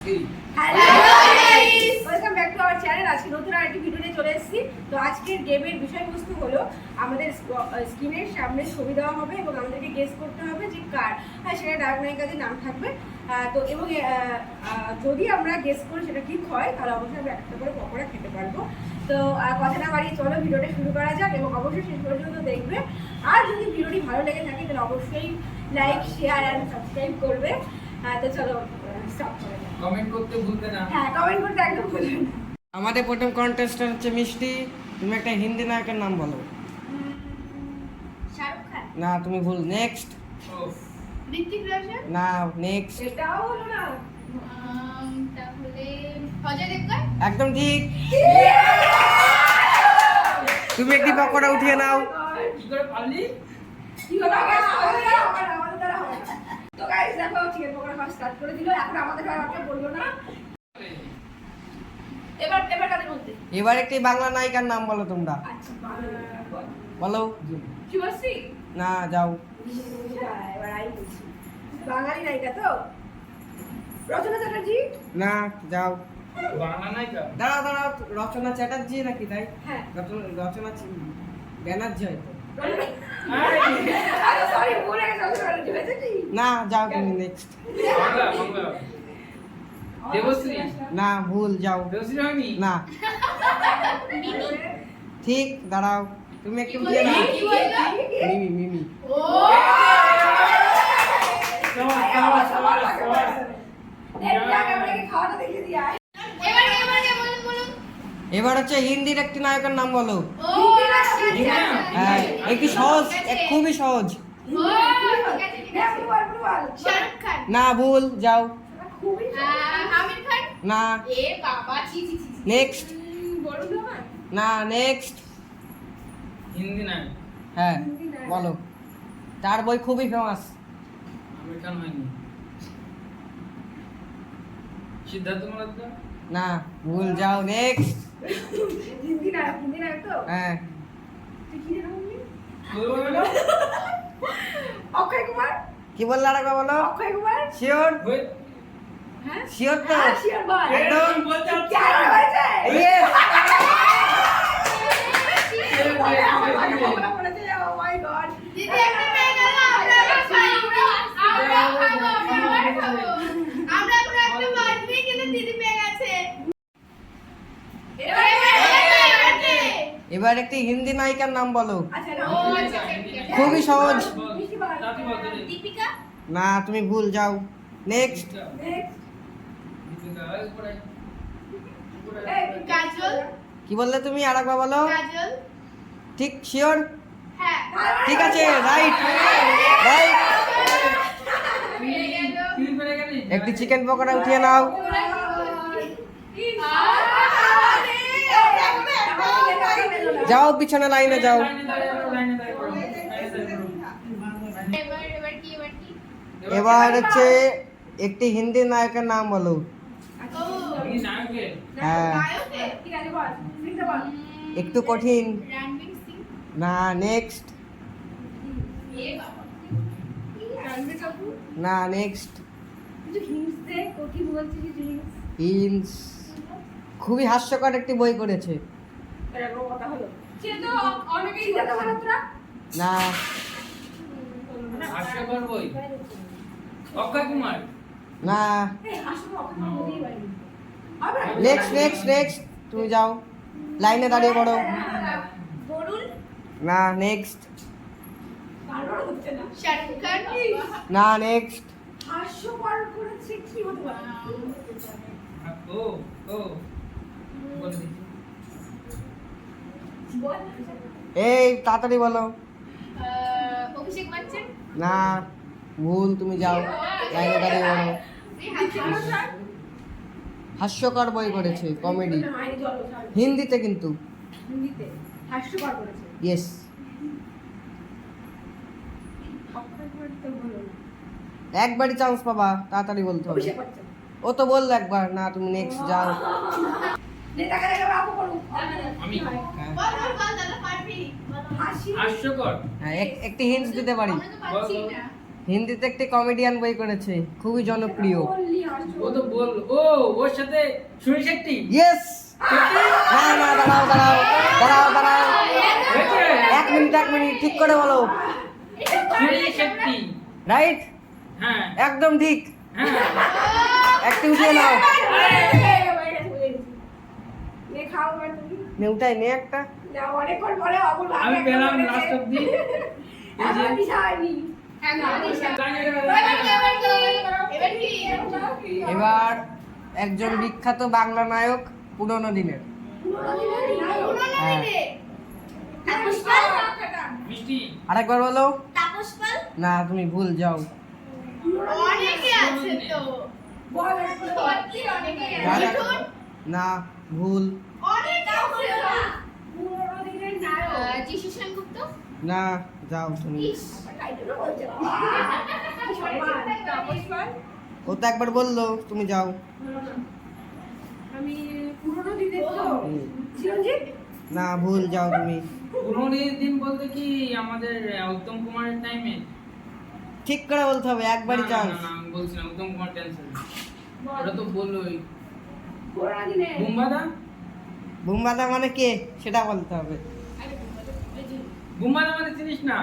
Hello guys, welcome back to our channel. আজকে নতুন আরেকটি ভিডিও নিয়ে চলে এসেছি। তো আজকের গেমের বিষয়বস্তু হলো আমাদের স্ক্রিনের সামনে ছবি দেওয়া হবে এবং আমাদেরকে গেস করতে হবে যে কার, হ্যাঁ সেটা নায়ক নায়িকাদের নাম থাকবে। তো এবং যদি আমরা গেস করি সেটা ঠিক হয় তাহলে অবশ্যই আমরা একটা করে পকোড়া খেতে পারবো। তো কথা না বাড়িয়ে চলো ভিডিওটা শুরু করা যাক এবং অবশ্যই শেষ পর্যন্ত দেখবে। আর যদি ভিডিওটি ভালো লেগে থাকে তাহলে অবশ্যই লাইক, শেয়ার অ্যান্ড সাবস্ক্রাইব করবে। তো চলো স্টার্ট করা যাক। কমেন্ট করতে ভুলবে না। হ্যাঁ, কমেন্ট করতে একদম ভুলবেন না। আমাদের প্রথম কন্টেস্ট্যান্ট হচ্ছে মিষ্টি। তুমি একটা হিন্দি নায়কের নাম বলো। শাহরুখ খান, না, তুমি ভুল। নেক্সট। ঋত্বিক রোশন, না, নেক্সট। এটাও হলো না। তাহলে অজয় দেবগন। একদম ঠিক। তুমি একটি পকোড়া উঠিয়ে নাও। কি করে পারলি? কি হলো? আমাদের দ্বারা হবে না। তো গাইস দেখো চিকেন পকোড়া খাওয়া স্টার্ট করে দিল। এখন আমাদের আর আপনি বলবো না। এবার কাদের বলতে? এবার একটি বাংলা নায়িকার নাম বলো তোমরা। আচ্ছা, বলো। শুভশ্রী। না, যাও। এবার আই বলছি। বাঙালি নায়িকা তো? রচনা চ্যাটার্জি। না, যাও। বাংলা নায়িকা? দাঁড়াও দাঁড়াও, রচনা চ্যাটার্জি নাকি তাই? হ্যাঁ। রচনা ব্যানার্জি হয়তো। আরে সরি, ভুলে গেছি। রচনা চ্যাটার্জি হয়েছে কি? না, যাও তুমি। নেক্সট। বাংলা বাংলা। দেবশ্রী? না, ভুল। যাও। দেবশ্রী হয়নি? না, ঠিক। দাঁড়াও, তুমি একটু উঠিয়ে নাও। কি বললো? মিমি মিমি। ও খাওয়াটা দেখে দিয়ে আয়। বলুন। এবার হচ্ছে হিন্দির একটি নায়কের নাম বলো। ও আচ্ছা আচ্ছা। হ্যাঁ, একটি সহজ, খুবই সহজ। ও ঠিক আছে ঠিক আছে। শাহরুখ খান। না, ভুল। যাও। আমির খান। না, এ বাবা ছি ছি ছি। নেক্সট। না, নেক্সট। হিন্দি নায়ক? হ্যাঁ, বলো। তার বই খুবই ফেমাস। আমির খান হয়নি। সিদ্ধার্থ মালহোত্রা? না, ভুল। যাও। নেক্সট। হিন্দি নায়ক তো? হ্যাঁ। তুই কি নাম বললি? বলবো? অক্ষয় কুমার। কি বললে আরেকবার বলো। অক্ষয় কুমার। শিওর? ওই হ্যাঁ, শিওর তো? হ্যাঁ, sure বল। একদম। বলতে হবে। কেন হয়েছে? Yes! আমার মনে হচ্ছে, oh my God. দিদি একটা পেয়ে গেল। আমরা খাবো। আমরা এখন একটা বাড়বি কিন্তু দিদি পেয়ে গেছে। এবার একটি হিন্দি নায়িকার নাম বলো। আচ্ছা, না, ও আচ্ছা ঠিক আছে। খুবই সহজ। বল। তাতে বল দিদি। দীপিকা। না, তুমি ভুল। যাও। নেক্সট। next. দীপিকা, এই উপরে। উপরে। এই, কাজল। কি বললে তুমি আরেকবার বলো। কাজল। ঠিক? শিওর? হ্যাঁ। ঠিক আছে, রাইট রাইট। পেয়ে গেল। তুই পেরে গেলি? একটি চিকেন পকোড়া উঠিয়ে নাও। যাও, পিছনে লাইনে যাও। লাইনে দাঁড়িয়ে করো, লাইনে দাঁড়িয়ে করো। এবার কি? এবার হচ্ছে একটি হিন্দি নায়কের নাম বলো। ও হিন্দি নায়কের? হ্যাঁ, গায়কে। ঠিক আছে, বল। লিখতে বল। একটু কঠিন। রণবীর সিং। না, নেক্সট। এ বাবা। রণবীর কাপুর। না, নেক্সট। কিছু hints দে, কঠিন বলছিস কিছু hints। হিন্স। খুবই হাস্যকর একটি বই করেছে। এরকম কথা হলো। সে তো অনেকেই সিদ্ধার্থ মালহোত্রা। না, হাস্যকর বই? অক্ষয় কুমার? এই, না, আসলে অক্ষয় কুমার বলতেই পারিনি। হবে না? Next next next. তুমি যাও, লাইনে দাঁড়িয়ে পড়ো। বরুণ। না, নেক্সট। কারোর হচ্ছে না। শাহরুখ খান। না, নেক্সট। হাস্যকর করেছে কি হতে পারে? ও ও বল দিদি। বল। এই তাড়াতাড়ি বলো। অভিষেক বচ্চন। না, ভুল। তুমি যাও, লাইনে দাঁড়িয়ে পড়ো। ঋত্বিক রোশন। হাস্যকর বই করেছে, কমেডি। না, হয়নি, চলো, ছাড়ো। হিন্দিতে কিন্তু। হিন্দিতে হাস্যকর করেছে। ইয়েস। অক্ষয় কুমার তো হলো না। একবারই চান্স পাবা, তাড়াতাড়ি বলতে হবে। অভিষেক বচ্চন। ও তো বললো একবার। না, তুমি নেক্সট যাও। নেতাকে দেখে বাবু করুন। আমি? হ্যাঁ। বল দাদা পারবি। হাসি। হাস্যকর? হ্যাঁ, একটি হিন্টস দিতে পারি। আমরা তো পারছি না। হিন্দিতে একটি কমেডিয়ান বই করেছে, খুবই জনপ্রিয়। বললি হাসছো। ও তো বল, ও ওর সাথে সুনীল শেট্টি। ইয়েস। না না, দাঁড়াও দাঁড়াও দাঁড়াও দাঁড়াও, হয়েছে? 1 মিনিট ঠিক করে বলো। সুনীল শেট্টি। রাইট, হ্যাঁ একদম ঠিক। হ্যাঁ। একটু উঠিয়ে নাও। নে খাও এবার তুমি। নে উঠাই নে একটা। না, অনেকক্ষণ পরে অমর ভাবে আমি একটা পেলাম বলেছে। লাস্ট অব্দি। এই যে আমার দিশা হয়নি। এবার একজন বিখ্যাত বাংলা নায়ক, পুরনো দিনের। হ্যাঁ। মিষ্টি। আরেকবার বলো। তাপস পাল না, তুমি ভুল যাও। অনেকে আছে তো বল সত্যি অনেকে দাদা- মিঠুন না, ভুল। অনেক আছে না পুরোনো দিনের নায়ক। যিশু সেনগুপ্ত না, যাও তুমি। ইস টাইটেলও বলছে বাবা। তাপস পাল। ও তো একবার বললো, তুমি যাও। আমি পুরোনো দিনের তো হুম। চিরঞ্জিত। না, ভুল, যাও তুমি। পুরোনো দিন বলতে কি আমাদের উত্তম কুমারের টাইমে? ঠিক করে বলতে হবে, একবারই চান্স। আমি বলছি না, উত্তম কুমার টেনশন। ওটা তো বললোই। পুরোনো দিনের বুম্বাদা। বুম্বাদা মানে কে সেটা বলতে হবে। বুম্বাদা মানে চিনিস না?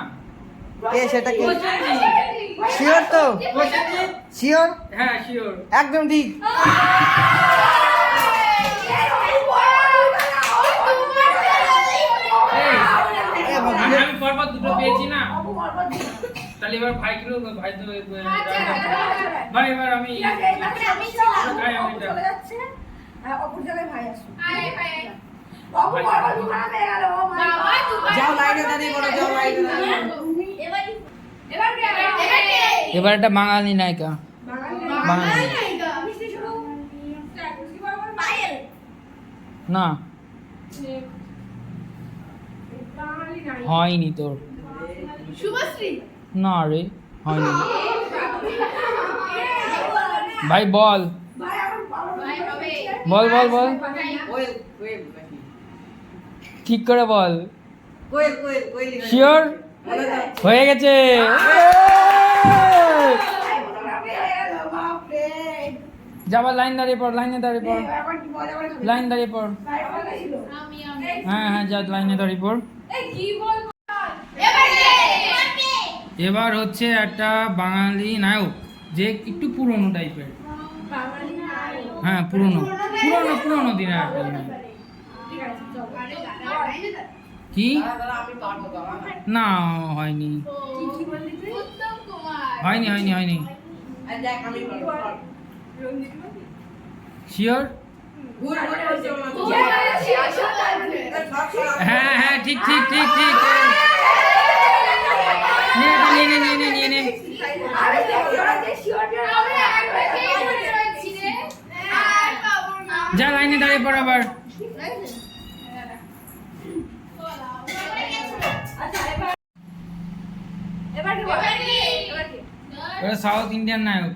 কে সেটা কে? প্রসেনজিৎ। শিওর তো? প্রসেনজিৎ? শিওর? হ্যাঁ শিওর। একদম ঠিক। আমি পরপর দুটো পেয়েছি না, তাহলে এবার ভাই কিলো ভাই তো ভাই এবার আমি চলে যাচ্ছে। অপর জায়গায় ভাই আসো। আরে ভাই অপর বড় দুখানা পেয়ে গেল। ও মাই বাবা গড। তুমি যাও লাইনে দাঁড়িয়ে পড়ো, যাও লাইনে দাঁড়িয়ে পড়ো। এবার এবার এবার একটা বাঙালি নায়িকা। বাঙালি। নায়িকা। মিষ্টি শুরু। কি বলবো? পায়েল। না বাঙালি নাই। হয়নি তোর। শুভশ্রী না রে, হয়নি। ভাই বল, ভাই এখন বড় ভাই হবে। বল বল বল, কোয়েল, কোয়েল নাকি? ঠিক করে বল। কোয়েল, কোয়েল, কোয়েল। শিওর? বলে দাও। হয়ে গেছে। যাবার লাইন দাঁড়িয়ে পড়, লাইনে দাঁড়িয়ে পড়, লাইন দাঁড়িয়ে পড়। আমি আমি হ্যাঁ হ্যাঁ, যা লাইনে দাঁড়িয়ে পড়। এবার এবার হচ্ছে একটা বাঙালি নায়ক যে একটু পুরনো টাইপের। হ্যাঁ পুরনো পুরনো পুরনো দিনের একটা নায়ক। কি? আমি পারবো, দাঁড়া না। না হয়নি উত্তম কুমার হয়নি হয়নি হয়নি। এই দেখ, আমি পারবো। শিওর? ভুল, ভুল বলছো না। হ্যাঁ হ্যাঁ, ঠিক ঠিক ঠিক ঠিক। নিয়ে নে, নিয়ে নে, নিয়ে নে, নিয়ে নে। যা লাইনে দাঁড়িয়ে পড় আবার। ওরা সাউথ ইন্ডিয়ান নায়ক,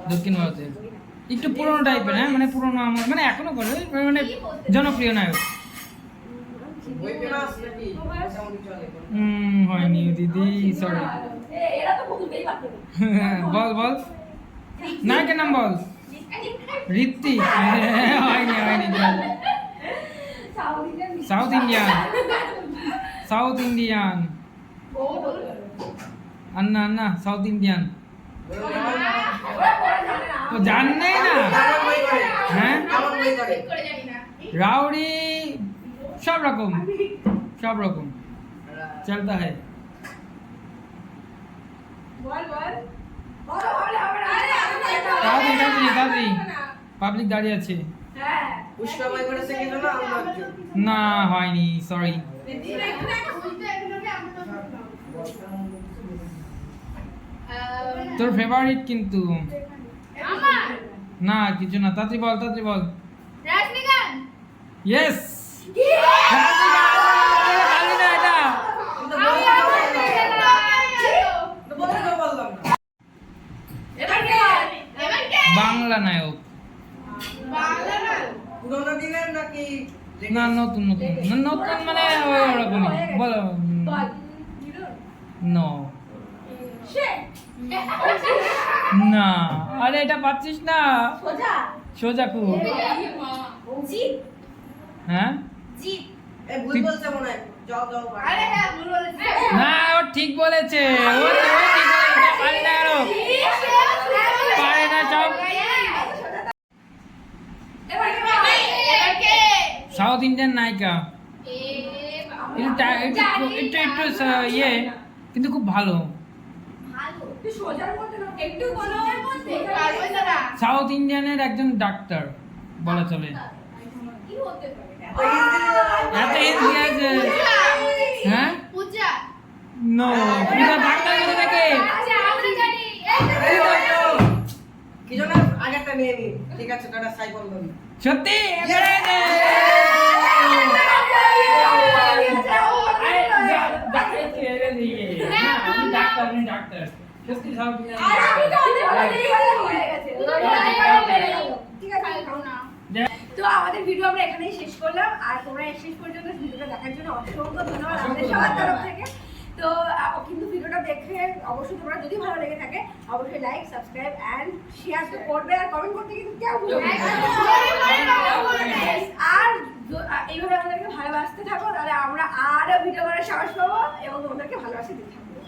দক্ষিণ ভারতের। একটু পুরনো টাইপের, হ্যাঁ মানে পুরনো, আমার মানে এখনো করে মানে জনপ্রিয় নায়ক। বই ফেমাস নাকি? মোটামুটি চলে। হয়নি দিদি, সরি। বল বল, নায়কের নাম বল। ঋত্বিক। হয়নি হয়নি। South Indian, south Indian. अन्ना अन्ना साउथ इंडियन। तो जानने ना हैं राउडी सब रकम चलता है। তাড়াতাড়ি পাবলিক দাঁড়িয়ে আছে। পুষ্পাময় করেছে কিছু না, অন্য একজন। না হয়নি, সরি। তোর ফেভারিট কিন্তু আমার না, কিছু না, তাড়াতাড়ি বল, তাড়াতাড়ি বল। রাজনীকান্ত ইয়েস। বাংলা নায়ক। পুরোনো দিনের নাকি? না নতুন নতুন নতুন মানে ওরকমই বলো। নো হচ্ছে না, আরে এটা পাচ্ছিস না। সোজা সোজা খুব। জিত হ্যাঁ জিত এই ভুল বলছে মনে হয় যাও যাও বাড়ি। আরে হ্যাঁ ভুল বলেছে না, ও ঠিক বলেছে, ও ঠিক বলেছে, পারে না আরো। পারে না সব। এবার সাউথ ইন্ডিয়ান নায়িকা, ইয়ে কিন্তু খুব ভালো। একটু সোজার মধ্যে না, একটু বলো সাউথ ইন্ডিয়ানের একজন ডাক্তার বলা চলে। কি হতে পারে এত হিন্দি আছে। হ্যাঁ পূজা নো, পূজা ডাক্তার কোথা থেকে? আচ্ছা আমরা জানি কি জন্য আগেরটা নিয়ে নি? ঠিক আছে টাটা সাইকেল করি। সত্যি? ডাক্তার সত্যি সাউথ ইন্ডিয়ান তো আমাদের ভিডিও আমরা এখানেই শেষ করলাম। আর তোমরা শেষ পর্যন্ত ভিডিওটা দেখার জন্য অসংখ্য ধন্যবাদ আমাদের সবার তরফ থেকে। তো কিন্তু ভিডিওটা দেখে অবশ্যই তোমরা যদি ভালো লেগে থাকে অবশ্যই লাইক সাবস্ক্রাইব এন্ড শেয়ার তো করবে, আর কমেন্ট করতে কিন্তু কেউ ভুলবে না। আর এইভাবে আমাদেরকে ভালোবাসতে থাকো, তাহলে আমরা আরো ভিডিও করার সাহস পাবো এবং তোমাদেরকে ভালোবাসা দিতে থাকবো।